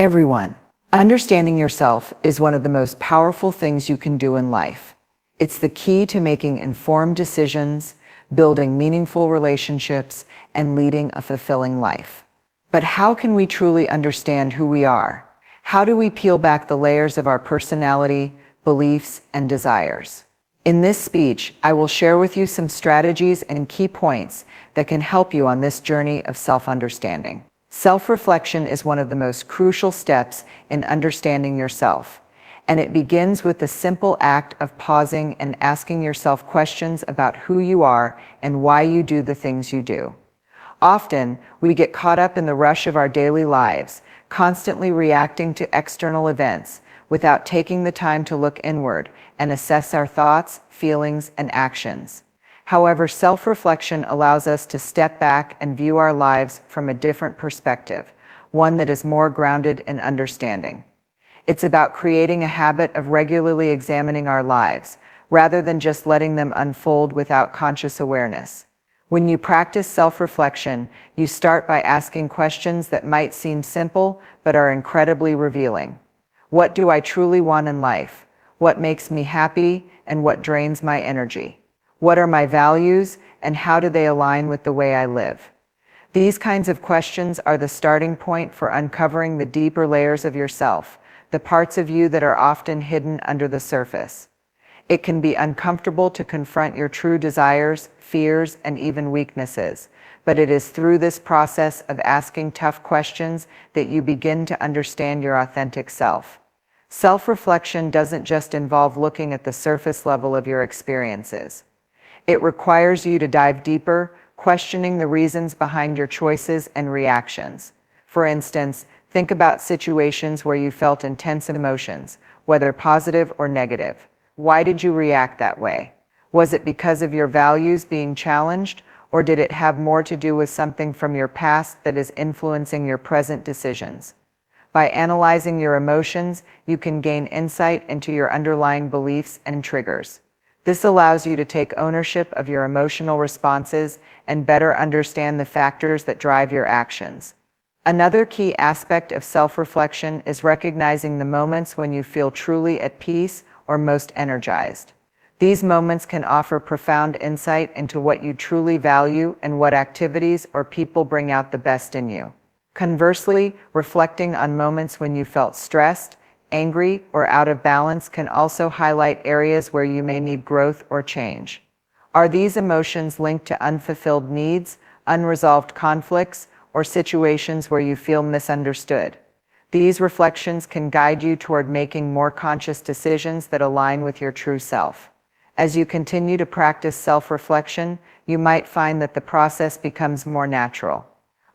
Everyone, understanding yourself is one of the most powerful things you can do in life. It's the key to making informed decisions, building meaningful relationships, and leading a fulfilling life. But how can we truly understand who we are? How do we peel back the layers of our personality, beliefs, and desires? In this speech, I will share with you some strategies and key points that can help you on this journey of self-understanding. Self-reflection is one of the most crucial steps in understanding yourself, and it begins with the simple act of pausing and asking yourself questions about who you are and why you do the things you do. Often, we get caught up in the rush of our daily lives, constantly reacting to external events without taking the time to look inward and assess our thoughts, feelings, and actions. However, self-reflection allows us to step back and view our lives from a different perspective, one that is more grounded in understanding. It's about creating a habit of regularly examining our lives, rather than just letting them unfold without conscious awareness. When you practice self-reflection, you start by asking questions that might seem simple, but are incredibly revealing. What do I truly want in life? What makes me happy, and what drains my energy? What are my values, and how do they align with the way I live? These kinds of questions are the starting point for uncovering the deeper layers of yourself, the parts of you that are often hidden under the surface. It can be uncomfortable to confront your true desires, fears, and even weaknesses, but it is through this process of asking tough questions that you begin to understand your authentic self. Self-reflection doesn't just involve looking at the surface level of your experiences. It requires you to dive deeper, questioning the reasons behind your choices and reactions. For instance, think about situations where you felt intense emotions, whether positive or negative. Why did you react that way? Was it because of your values being challenged, or did it have more to do with something from your past that is influencing your present decisions? By analyzing your emotions, you can gain insight into your underlying beliefs and triggers. This allows you to take ownership of your emotional responses and better understand the factors that drive your actions. Another key aspect of self-reflection is recognizing the moments when you feel truly at peace or most energized. These moments can offer profound insight into what you truly value and what activities or people bring out the best in you. Conversely, reflecting on moments when you felt stressed, angry, or out of balance can also highlight areas where you may need growth or change. Are these emotions linked to unfulfilled needs, unresolved conflicts, or situations where you feel misunderstood? These reflections can guide you toward making more conscious decisions that align with your true self. As you continue to practice self-reflection, you might find that the process becomes more natural.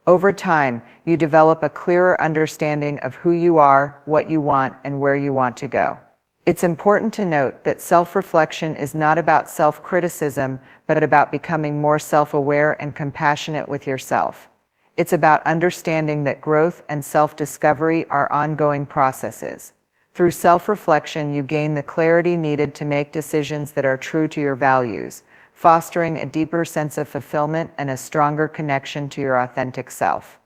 Over time, you develop a clearer understanding of who you are, what you want, and where you want to go. It's important to note that self-reflection is not about self-criticism, but about becoming more self-aware and compassionate with yourself. It's about understanding that growth and self-discovery are ongoing processes. Through self-reflection, you gain the clarity needed to make decisions that are true to your values, fostering a deeper sense of fulfillment and a stronger connection to your authentic self.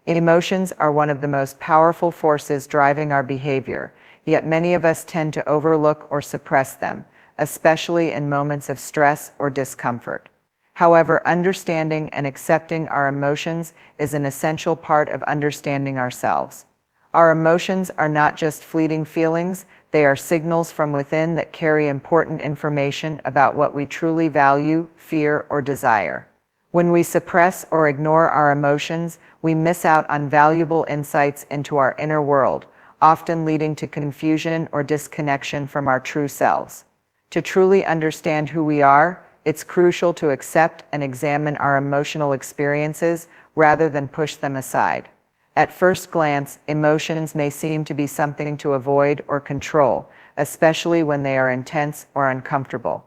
Emotions are one of the most powerful forces driving our behavior, yet many of us tend to overlook or suppress them, especially in moments of stress or discomfort. However, understanding and accepting our emotions is an essential part of understanding ourselves. Our emotions are not just fleeting feelings, they are signals from within that carry important information about what we truly value, fear, or desire. When we suppress or ignore our emotions, we miss out on valuable insights into our inner world, often leading to confusion or disconnection from our true selves. To truly understand who we are, it's crucial to accept and examine our emotional experiences rather than push them aside. At first glance, emotions may seem to be something to avoid or control, especially when they are intense or uncomfortable.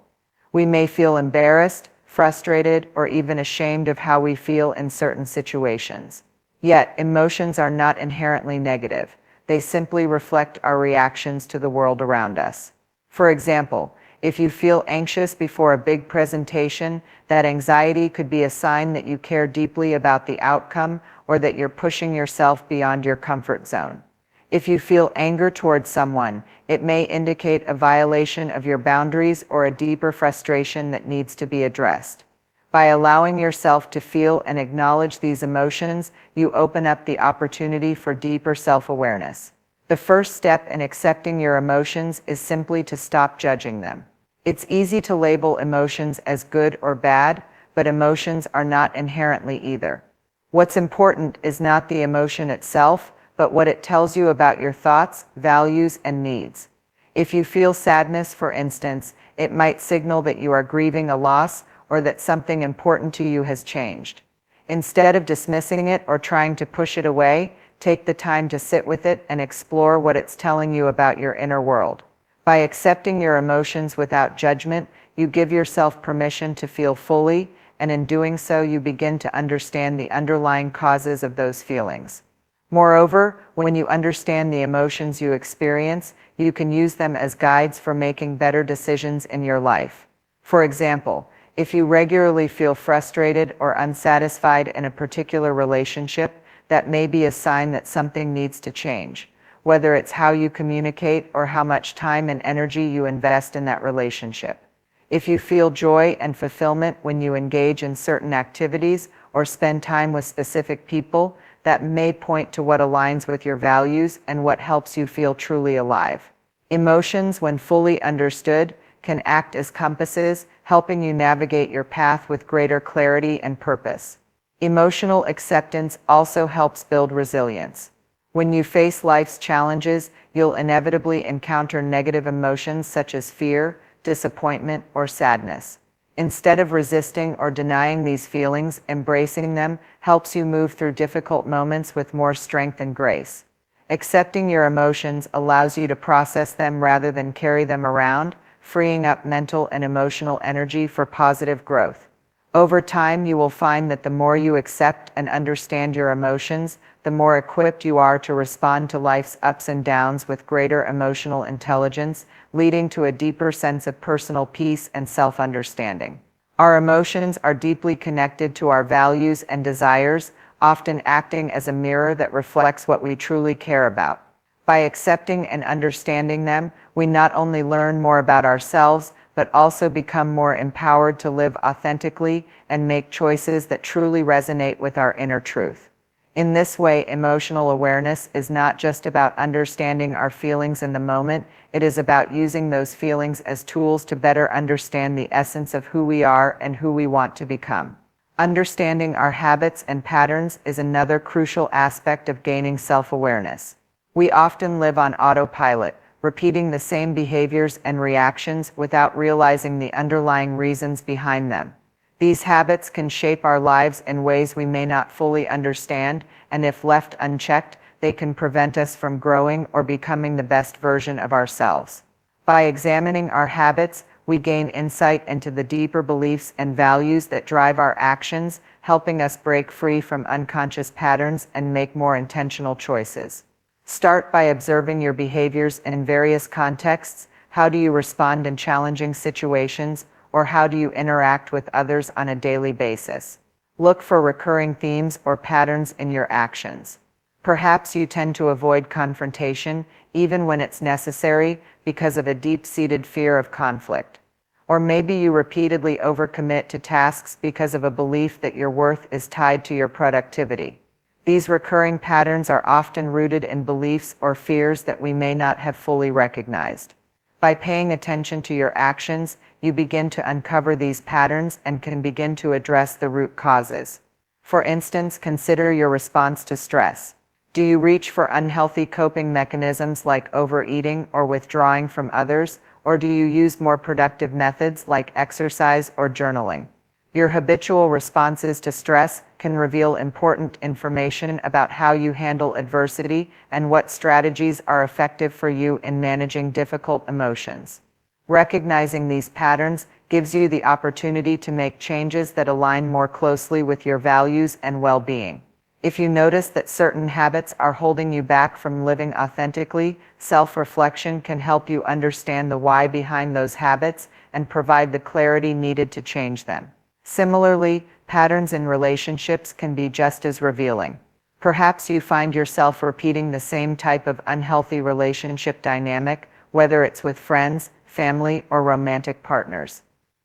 We may feel embarrassed, frustrated, or even ashamed of how we feel in certain situations. Yet, emotions are not inherently negative. They simply reflect our reactions to the world around us. For example, if you feel anxious before a big presentation, that anxiety could be a sign that you care deeply about the outcome or that you're pushing yourself beyond your comfort zone. If you feel anger towards someone, it may indicate a violation of your boundaries or a deeper frustration that needs to be addressed. By allowing yourself to feel and acknowledge these emotions, you open up the opportunity for deeper self-awareness. The first step in accepting your emotions is simply to stop judging them. It's easy to label emotions as good or bad, but emotions are not inherently either. What's important is not the emotion itself, but what it tells you about your thoughts, values, and needs. If you feel sadness, for instance, it might signal that you are grieving a loss or that something important to you has changed. Instead of dismissing it or trying to push it away, take the time to sit with it and explore what it's telling you about your inner world. By accepting your emotions without judgment, you give yourself permission to feel fully, and in doing so, you begin to understand the underlying causes of those feelings. Moreover, when you understand the emotions you experience, you can use them as guides for making better decisions in your life. For example, if you regularly feel frustrated or unsatisfied in a particular relationship, that may be a sign that something needs to change, whether it's how you communicate or how much time and energy you invest in that relationship. If you feel joy and fulfillment when you engage in certain activities or spend time with specific people, that may point to what aligns with your values and what helps you feel truly alive. Emotions, when fully understood, can act as compasses, helping you navigate your path with greater clarity and purpose. Emotional acceptance also helps build resilience. When you face life's challenges, you'll inevitably encounter negative emotions such as fear, disappointment, or sadness. Instead of resisting or denying these feelings, embracing them helps you move through difficult moments with more strength and grace. Accepting your emotions allows you to process them rather than carry them around, freeing up mental and emotional energy for positive growth. Over time, you will find that the more you accept and understand your emotions, the more equipped you are to respond to life's ups and downs with greater emotional intelligence, leading to a deeper sense of personal peace and self-understanding. Our emotions are deeply connected to our values and desires, often acting as a mirror that reflects what we truly care about. By accepting and understanding them, we not only learn more about ourselves, but also become more empowered to live authentically and make choices that truly resonate with our inner truth. In this way, emotional awareness is not just about understanding our feelings in the moment, it is about using those feelings as tools to better understand the essence of who we are and who we want to become. Understanding our habits and patterns is another crucial aspect of gaining self-awareness. We often live on autopilot, repeating the same behaviors and reactions without realizing the underlying reasons behind them. These habits can shape our lives in ways we may not fully understand, and if left unchecked, they can prevent us from growing or becoming the best version of ourselves. By examining our habits, we gain insight into the deeper beliefs and values that drive our actions, helping us break free from unconscious patterns and make more intentional choices. Start by observing your behaviors in various contexts. How do you respond in challenging situations, or how do you interact with others on a daily basis? Look for recurring themes or patterns in your actions. Perhaps you tend to avoid confrontation, even when it's necessary, because of a deep-seated fear of conflict. Or maybe you repeatedly overcommit to tasks because of a belief that your worth is tied to your productivity. These recurring patterns are often rooted in beliefs or fears that we may not have fully recognized. By paying attention to your actions, you begin to uncover these patterns and can begin to address the root causes. For instance, consider your response to stress. Do you reach for unhealthy coping mechanisms like overeating or withdrawing from others, or do you use more productive methods like exercise or journaling? Your habitual responses to stress can reveal important information about how you handle adversity and what strategies are effective for you in managing difficult emotions. Recognizing these patterns gives you the opportunity to make changes that align more closely with your values and well-being. If you notice that certain habits are holding you back from living authentically, self-reflection can help you understand the why behind those habits and provide the clarity needed to change them. Similarly, patterns in relationships can be just as revealing. Perhaps you find yourself repeating the same type of unhealthy relationship dynamic, whether it's with friends, family, or romantic partners.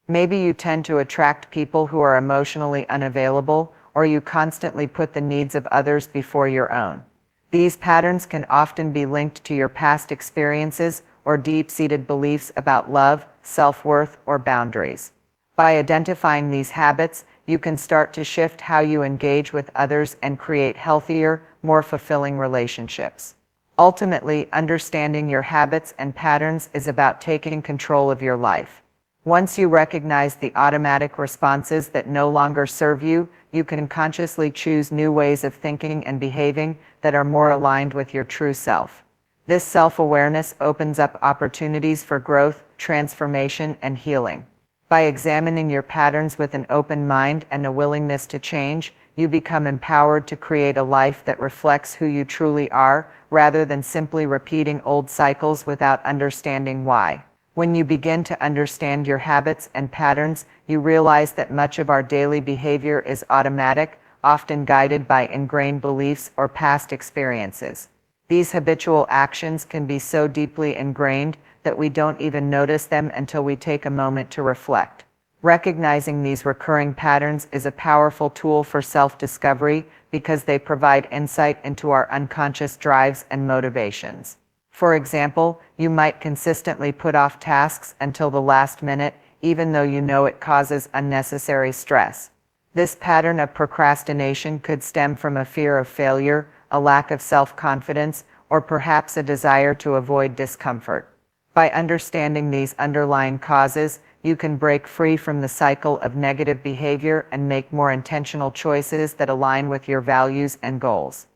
Maybe you tend to attract people who are emotionally unavailable, or you constantly put the needs of others before your own. These patterns can often be linked to your past experiences or deep-seated beliefs about love, self-worth, or boundaries. By identifying these habits, you can start to shift how you engage with others and create healthier, more fulfilling relationships. Ultimately, understanding your habits and patterns is about taking control of your life. Once you recognize the automatic responses that no longer serve you, you can consciously choose new ways of thinking and behaving that are more aligned with your true self. This self-awareness opens up opportunities for growth, transformation, and healing. By examining your patterns with an open mind and a willingness to change, you become empowered to create a life that reflects who you truly are, rather than simply repeating old cycles without understanding why. When you begin to understand your habits and patterns, you realize that much of our daily behavior is automatic, often guided by ingrained beliefs or past experiences. These habitual actions can be so deeply ingrained that we don't even notice them until we take a moment to reflect. Recognizing these recurring patterns is a powerful tool for self-discovery because they provide insight into our unconscious drives and motivations. For example, you might consistently put off tasks until the last minute, even though you know it causes unnecessary stress. This pattern of procrastination could stem from a fear of failure, a lack of self-confidence, or perhaps a desire to avoid discomfort. By understanding these underlying causes, you can break free from the cycle of negative behavior and make more intentional choices that align with your values and goals.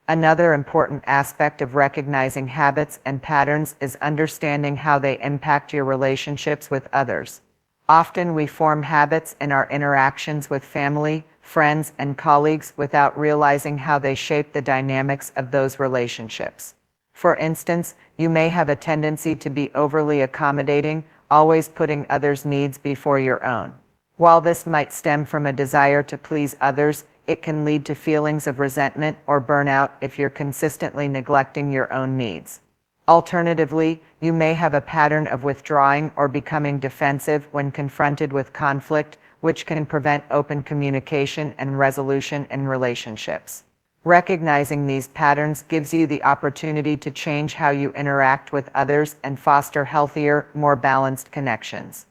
Another important aspect of recognizing habits and patterns is understanding how they impact your relationships with others. Often we form habits in our interactions with family, friends, and colleagues without realizing how they shape the dynamics of those relationships. For instance, you may have a tendency to be overly accommodating, always putting others' needs before your own. While this might stem from a desire to please others, it can lead to feelings of resentment or burnout if you're consistently neglecting your own needs. Alternatively, you may have a pattern of withdrawing or becoming defensive when confronted with conflict, which can prevent open communication and resolution in relationships. Recognizing these patterns gives you the opportunity to change how you interact with others and foster healthier, more balanced connections.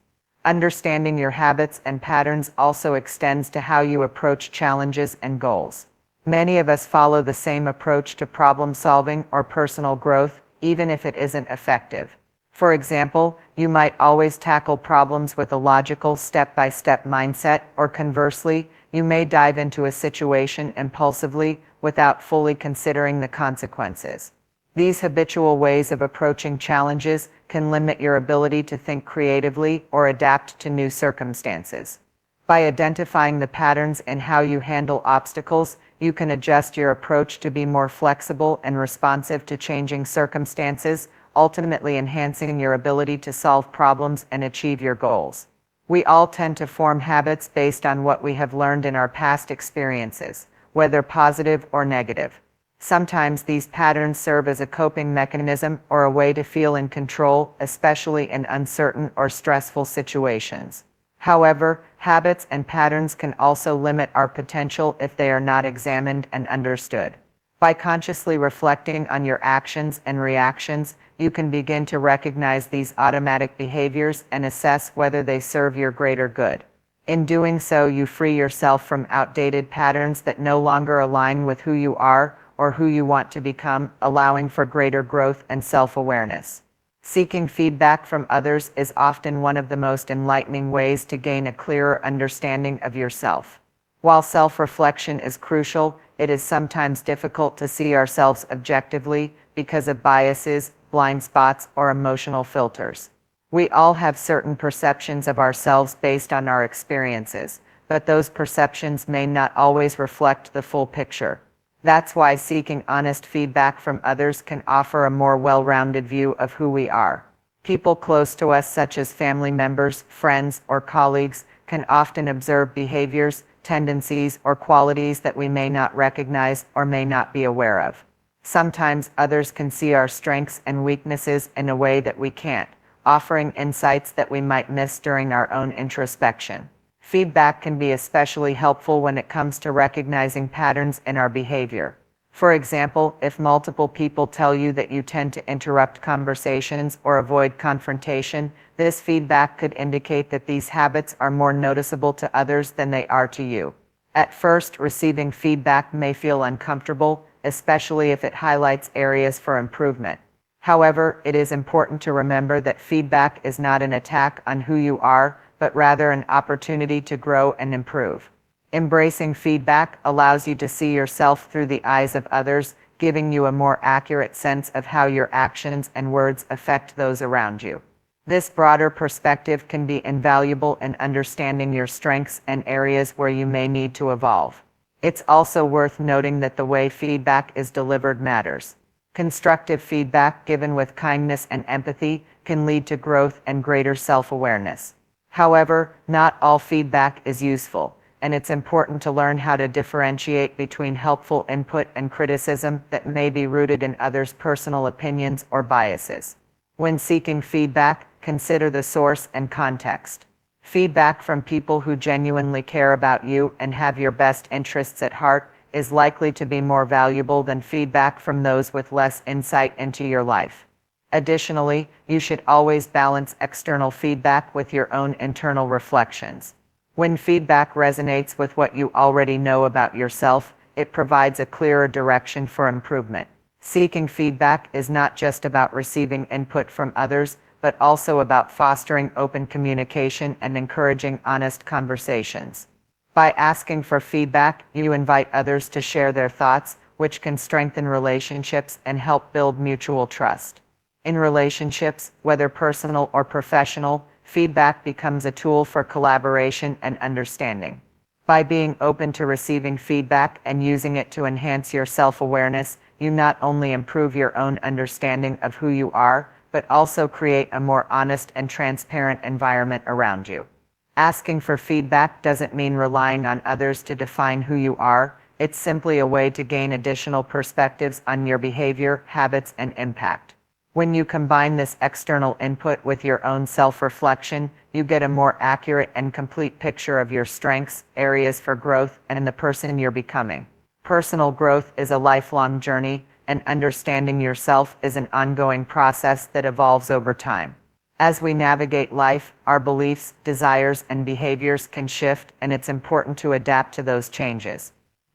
Understanding your habits and patterns also extends to how you approach challenges and goals. Many of us follow the same approach to problem solving or personal growth, even if it isn't effective. For example, you might always tackle problems with a logical step-by-step mindset, or conversely, you may dive into a situation impulsively without fully considering the consequences. These habitual ways of approaching challenges can limit your ability to think creatively or adapt to new circumstances. By identifying the patterns in how you handle obstacles, you can adjust your approach to be more flexible and responsive to changing circumstances, ultimately enhancing your ability to solve problems and achieve your goals. We all tend to form habits based on what we have learned in our past experiences, whether positive or negative. Sometimes these patterns serve as a coping mechanism or a way to feel in control, especially in uncertain or stressful situations. However, habits and patterns can also limit our potential if they are not examined and understood. By consciously reflecting on your actions and reactions, you can begin to recognize these automatic behaviors and assess whether they serve your greater good. In doing so, you free yourself from outdated patterns that no longer align with who you are or who you want to become, allowing for greater growth and self-awareness. Seeking feedback from others is often one of the most enlightening ways to gain a clearer understanding of yourself. While self-reflection is crucial, it is sometimes difficult to see ourselves objectively because of biases, blind spots, or emotional filters. We all have certain perceptions of ourselves based on our experiences, but those perceptions may not always reflect the full picture. That's why seeking honest feedback from others can offer a more well-rounded view of who we are. People close to us, such as family members, friends, or colleagues, can often observe behaviors, tendencies, or qualities that we may not recognize or may not be aware of. Sometimes others can see our strengths and weaknesses in a way that we can't, offering insights that we might miss during our own introspection. Feedback can be especially helpful when it comes to recognizing patterns in our behavior. For example, if multiple people tell you that you tend to interrupt conversations or avoid confrontation, this feedback could indicate that these habits are more noticeable to others than they are to you. At first, receiving feedback may feel uncomfortable, especially if it highlights areas for improvement. However, it is important to remember that feedback is not an attack on who you are, but rather an opportunity to grow and improve. Embracing feedback allows you to see yourself through the eyes of others, giving you a more accurate sense of how your actions and words affect those around you. This broader perspective can be invaluable in understanding your strengths and areas where you may need to evolve. It's also worth noting that the way feedback is delivered matters. Constructive feedback given with kindness and empathy can lead to growth and greater self-awareness. However, not all feedback is useful, and it's important to learn how to differentiate between helpful input and criticism that may be rooted in others' personal opinions or biases. When seeking feedback, consider the source and context. Feedback from people who genuinely care about you and have your best interests at heart is likely to be more valuable than feedback from those with less insight into your life. Additionally, you should always balance external feedback with your own internal reflections. When feedback resonates with what you already know about yourself, it provides a clearer direction for improvement. Seeking feedback is not just about receiving input from others, but also about fostering open communication and encouraging honest conversations. By asking for feedback, you invite others to share their thoughts, which can strengthen relationships and help build mutual trust. In relationships, whether personal or professional, feedback becomes a tool for collaboration and understanding. By being open to receiving feedback and using it to enhance your self-awareness, you not only improve your own understanding of who you are, but also create a more honest and transparent environment around you. Asking for feedback doesn't mean relying on others to define who you are. It's simply a way to gain additional perspectives on your behavior, habits, and impact. When you combine this external input with your own self-reflection, you get a more accurate and complete picture of your strengths, areas for growth, and the person you're becoming. Personal growth is a lifelong journey, and understanding yourself is an ongoing process that evolves over time. As we navigate life, our beliefs, desires, and behaviors can shift, and it's important to adapt to those changes.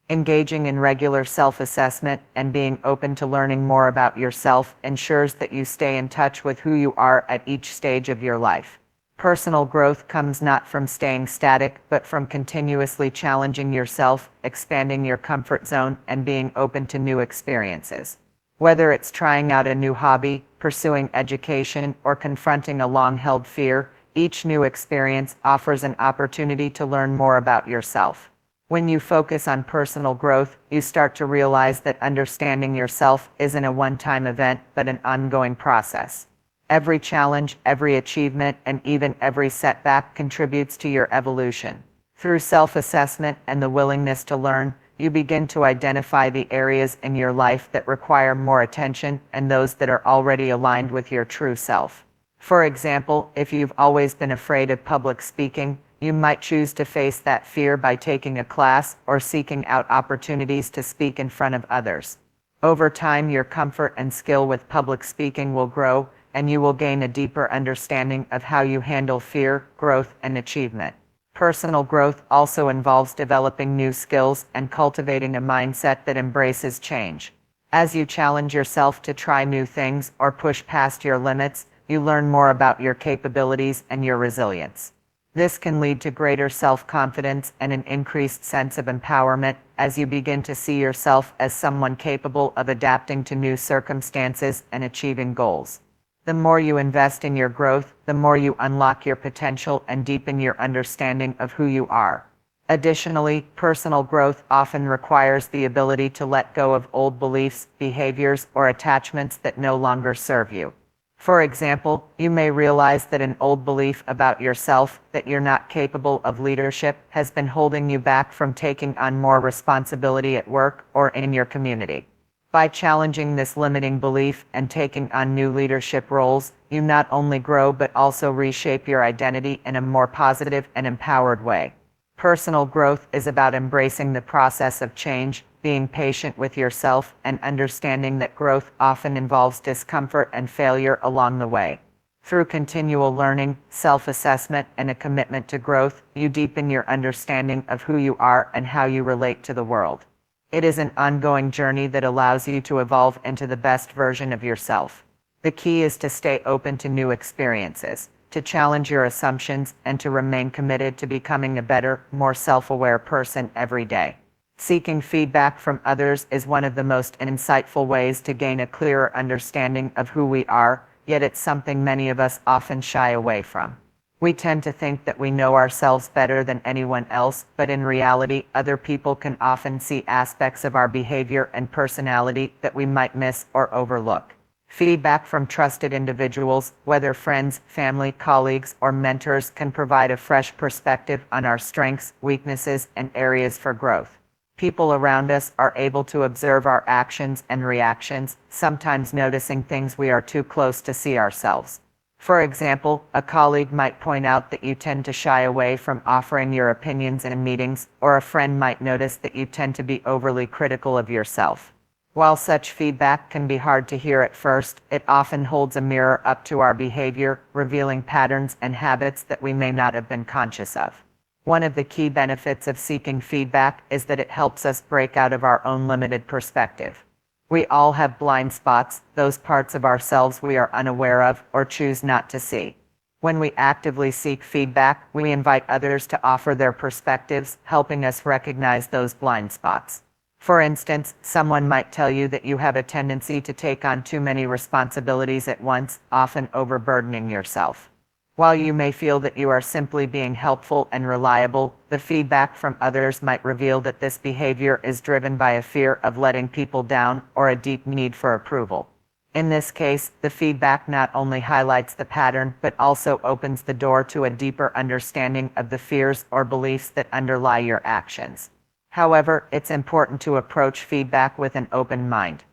Engaging in regular self-assessment and being open to learning more about yourself ensures that you stay in touch with who you are at each stage of your life. Personal growth comes not from staying static, but from continuously challenging yourself, expanding your comfort zone, and being open to new experiences. Whether it's trying out a new hobby, pursuing education, or confronting a long-held fear, each new experience offers an opportunity to learn more about yourself. When you focus on personal growth, you start to realize that understanding yourself isn't a one-time event, but an ongoing process. Every challenge, every achievement, and even every setback contributes to your evolution. Through self-assessment and the willingness to learn, you begin to identify the areas in your life that require more attention and those that are already aligned with your true self. For example, if you've always been afraid of public speaking, you might choose to face that fear by taking a class or seeking out opportunities to speak in front of others. Over time, your comfort and skill with public speaking will grow, and you will gain a deeper understanding of how you handle fear, growth, and achievement. Personal growth also involves developing new skills and cultivating a mindset that embraces change. As you challenge yourself to try new things or push past your limits, you learn more about your capabilities and your resilience. This can lead to greater self-confidence and an increased sense of empowerment as you begin to see yourself as someone capable of adapting to new circumstances and achieving goals. The more you invest in your growth, the more you unlock your potential and deepen your understanding of who you are. Additionally, personal growth often requires the ability to let go of old beliefs, behaviors, or attachments that no longer serve you. For example, you may realize that an old belief about yourself, that you're not capable of leadership, has been holding you back from taking on more responsibility at work or in your community. By challenging this limiting belief and taking on new leadership roles, you not only grow but also reshape your identity in a more positive and empowered way. Personal growth is about embracing the process of change, being patient with yourself, and understanding that growth often involves discomfort and failure along the way. Through continual learning, self-assessment, and a commitment to growth, you deepen your understanding of who you are and how you relate to the world. It is an ongoing journey that allows you to evolve into the best version of yourself. The key is to stay open to new experiences, to challenge your assumptions, and to remain committed to becoming a better, more self-aware person every day. Seeking feedback from others is one of the most insightful ways to gain a clearer understanding of who we are, yet it's something many of us often shy away from. We tend to think that we know ourselves better than anyone else, but in reality, other people can often see aspects of our behavior and personality that we might miss or overlook. Feedback from trusted individuals, whether friends, family, colleagues, or mentors, can provide a fresh perspective on our strengths, weaknesses, and areas for growth. People around us are able to observe our actions and reactions, sometimes noticing things we are too close to see ourselves. For example, a colleague might point out that you tend to shy away from offering your opinions in meetings, or a friend might notice that you tend to be overly critical of yourself. While such feedback can be hard to hear at first, it often holds a mirror up to our behavior, revealing patterns and habits that we may not have been conscious of. One of the key benefits of seeking feedback is that it helps us break out of our own limited perspective. We all have blind spots, those parts of ourselves we are unaware of or choose not to see. When we actively seek feedback, we invite others to offer their perspectives, helping us recognize those blind spots. For instance, someone might tell you that you have a tendency to take on too many responsibilities at once, often overburdening yourself. While you may feel that you are simply being helpful and reliable, the feedback from others might reveal that this behavior is driven by a fear of letting people down or a deep need for approval. In this case, the feedback not only highlights the pattern but also opens the door to a deeper understanding of the fears or beliefs that underlie your actions. However, it's important to approach feedback with an open mind.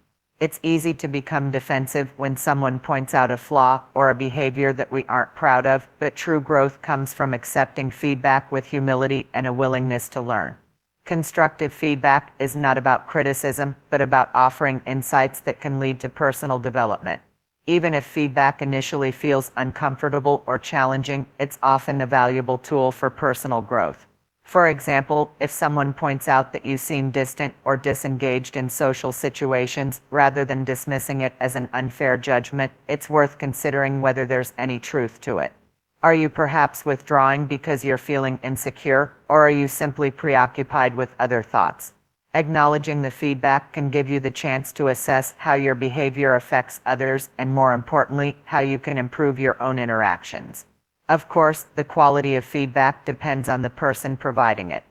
It's easy to become defensive when someone points out a flaw or a behavior that we aren't proud of, but true growth comes from accepting feedback with humility and a willingness to learn. Constructive feedback is not about criticism, but about offering insights that can lead to personal development. Even if feedback initially feels uncomfortable or challenging, it's often a valuable tool for personal growth. For example, if someone points out that you seem distant or disengaged in social situations, rather than dismissing it as an unfair judgment, it's worth considering whether there's any truth to it. Are you perhaps withdrawing because you're feeling insecure, or are you simply preoccupied with other thoughts? Acknowledging the feedback can give you the chance to assess how your behavior affects others and, more importantly, how you can improve your own interactions. Of course, the quality of feedback depends on the person providing it.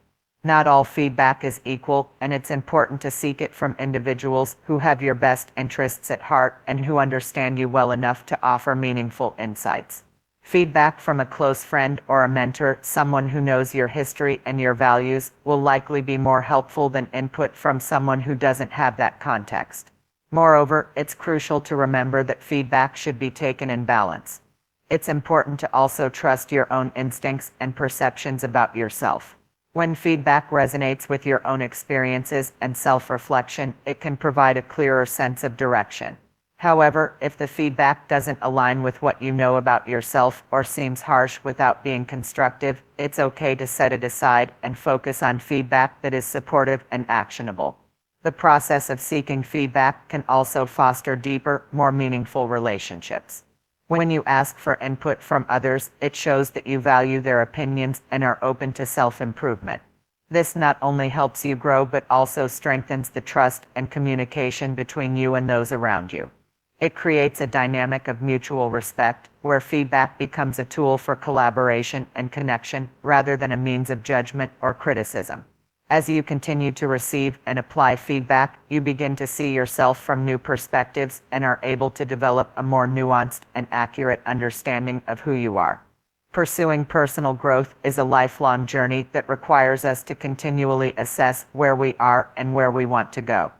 Not all feedback is equal, and it's important to seek it from individuals who have your best interests at heart and who understand you well enough to offer meaningful insights. Feedback from a close friend or a mentor, someone who knows your history and your values, will likely be more helpful than input from someone who doesn't have that context. Moreover, it's crucial to remember that feedback should be taken in balance. It's important to also trust your own instincts and perceptions about yourself. When feedback resonates with your own experiences and self-reflection, it can provide a clearer sense of direction. However, if the feedback doesn't align with what you know about yourself or seems harsh without being constructive, it's okay to set it aside and focus on feedback that is supportive and actionable. The process of seeking feedback can also foster deeper, more meaningful relationships. When you ask for input from others, it shows that you value their opinions and are open to self-improvement. This not only helps you grow but also strengthens the trust and communication between you and those around you. It creates a dynamic of mutual respect, where feedback becomes a tool for collaboration and connection rather than a means of judgment or criticism. As you continue to receive and apply feedback, you begin to see yourself from new perspectives and are able to develop a more nuanced and accurate understanding of who you are. Pursuing personal growth is a lifelong journey that requires us to continually assess where we are and where we want to go.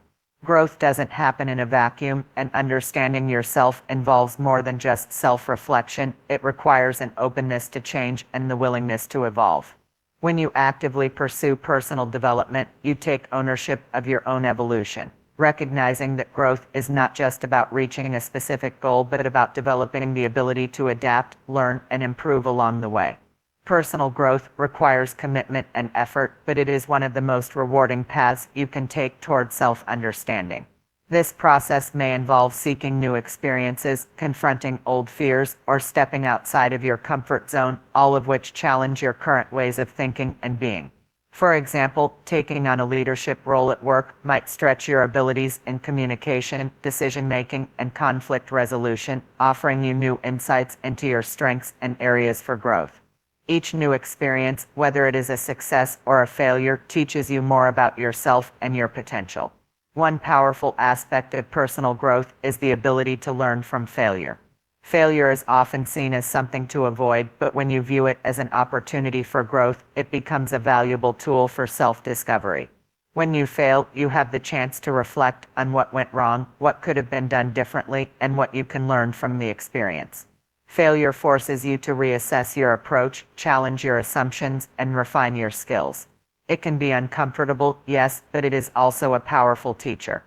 Growth doesn't happen in a vacuum, and understanding yourself involves more than just self-reflection. It requires an openness to change and the willingness to evolve. When you actively pursue personal development, you take ownership of your own evolution, recognizing that growth is not just about reaching a specific goal, but about developing the ability to adapt, learn, and improve along the way. Personal growth requires commitment and effort, but it is one of the most rewarding paths you can take toward self-understanding. This process may involve seeking new experiences, confronting old fears, or stepping outside of your comfort zone, all of which challenge your current ways of thinking and being. For example, taking on a leadership role at work might stretch your abilities in communication, decision-making, and conflict resolution, offering you new insights into your strengths and areas for growth. Each new experience, whether it is a success or a failure, teaches you more about yourself and your potential. One powerful aspect of personal growth is the ability to learn from failure. Failure is often seen as something to avoid, but when you view it as an opportunity for growth, it becomes a valuable tool for self-discovery. When you fail, you have the chance to reflect on what went wrong, what could have been done differently, and what you can learn from the experience. Failure forces you to reassess your approach, challenge your assumptions, and refine your skills. It can be uncomfortable, yes, but it is also a powerful teacher.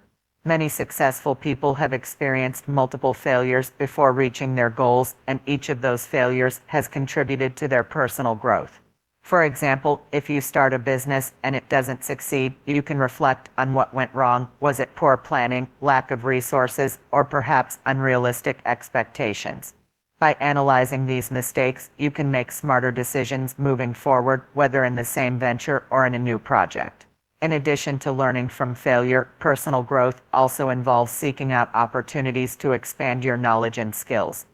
Many successful people have experienced multiple failures before reaching their goals, and each of those failures has contributed to their personal growth. For example, if you start a business and it doesn't succeed, you can reflect on what went wrong. Was it poor planning, lack of resources, or perhaps unrealistic expectations? By analyzing these mistakes, you can make smarter decisions moving forward, whether in the same venture or in a new project. In addition to learning from failure, personal growth also involves seeking out opportunities to expand your knowledge and skills.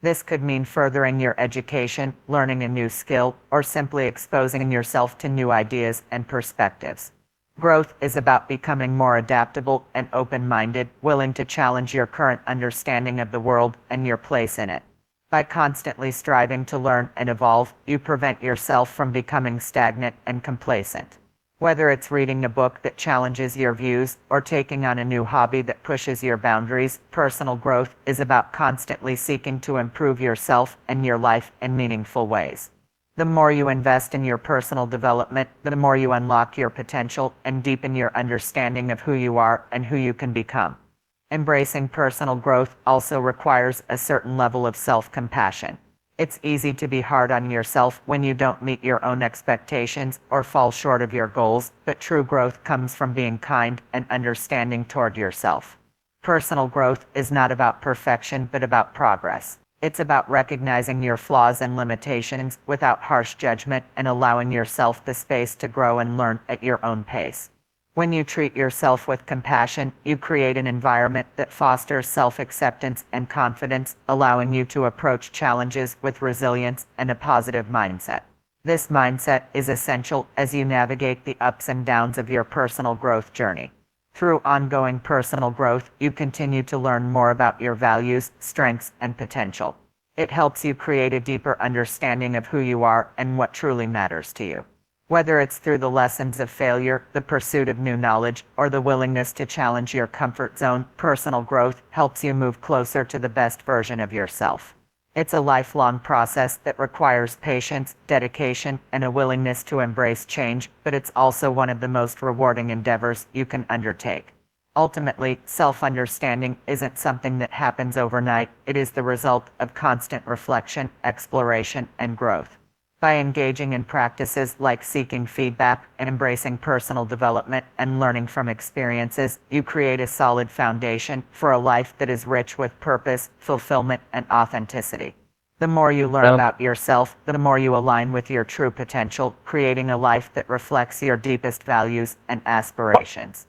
This could mean furthering your education, learning a new skill, or simply exposing yourself to new ideas and perspectives. Growth is about becoming more adaptable and open-minded, willing to challenge your current understanding of the world and your place in it. By constantly striving to learn and evolve, you prevent yourself from becoming stagnant and complacent. Whether it's reading a book that challenges your views or taking on a new hobby that pushes your boundaries, personal growth is about constantly seeking to improve yourself and your life in meaningful ways. The more you invest in your personal development, the more you unlock your potential and deepen your understanding of who you are and who you can become. Embracing personal growth also requires a certain level of self-compassion. It's easy to be hard on yourself when you don't meet your own expectations or fall short of your goals, but true growth comes from being kind and understanding toward yourself. Personal growth is not about perfection, but about progress. It's about recognizing your flaws and limitations without harsh judgment and allowing yourself the space to grow and learn at your own pace. When you treat yourself with compassion, you create an environment that fosters self-acceptance and confidence, allowing you to approach challenges with resilience and a positive mindset. This mindset is essential as you navigate the ups and downs of your personal growth journey. Through ongoing personal growth, you continue to learn more about your values, strengths, and potential. It helps you create a deeper understanding of who you are and what truly matters to you. Whether it's through the lessons of failure, the pursuit of new knowledge, or the willingness to challenge your comfort zone, personal growth helps you move closer to the best version of yourself. It's a lifelong process that requires patience, dedication, and a willingness to embrace change, but it's also one of the most rewarding endeavors you can undertake. Ultimately, self-understanding isn't something that happens overnight. It is the result of constant reflection, exploration, and growth. By engaging in practices like seeking feedback and embracing personal development and learning from experiences, you create a solid foundation for a life that is rich with purpose, fulfillment, and authenticity. The more you learn about yourself, the more you align with your true potential, creating a life that reflects your deepest values and aspirations.